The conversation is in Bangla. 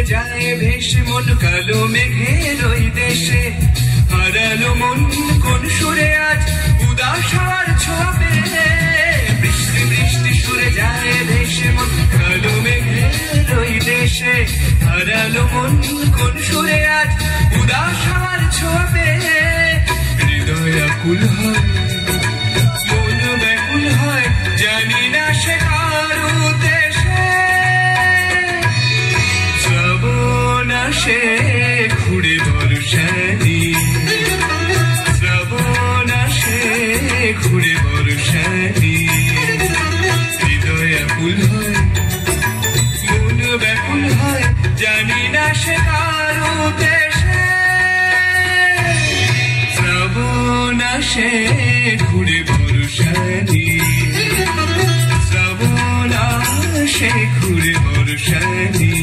যায় ভেসে মন কালো মেঘের ওই দেশে হারালো মন কোন সুরে আজ উদাস হওয়ার ছোঁয়া পেয়ে বৃষ্টি বৃষ্টি সুরে যায় ভেসে মন কালো মেঘের ওই দেশে হারালো মন কোন সুরে আজ উদাস হওয়ার ছোঁয়া পেয়ে হৃদয় আকুল হয় মন ব্যাকুল হয় জানি না সে কার উদ্দেশে শ্রাবণ আসে ঘুরে বর্ষানি শ্রাবণ আসে ঘুরে বর্ষানি হৃদয় আকুল হয় মন ব্যাকুল হয় জানি না সে কার উদ্দেশে শ্রাবণ আসে ঘুরে বর্ষানি শ্রাবণ আসে ঘুরে বর্ষানি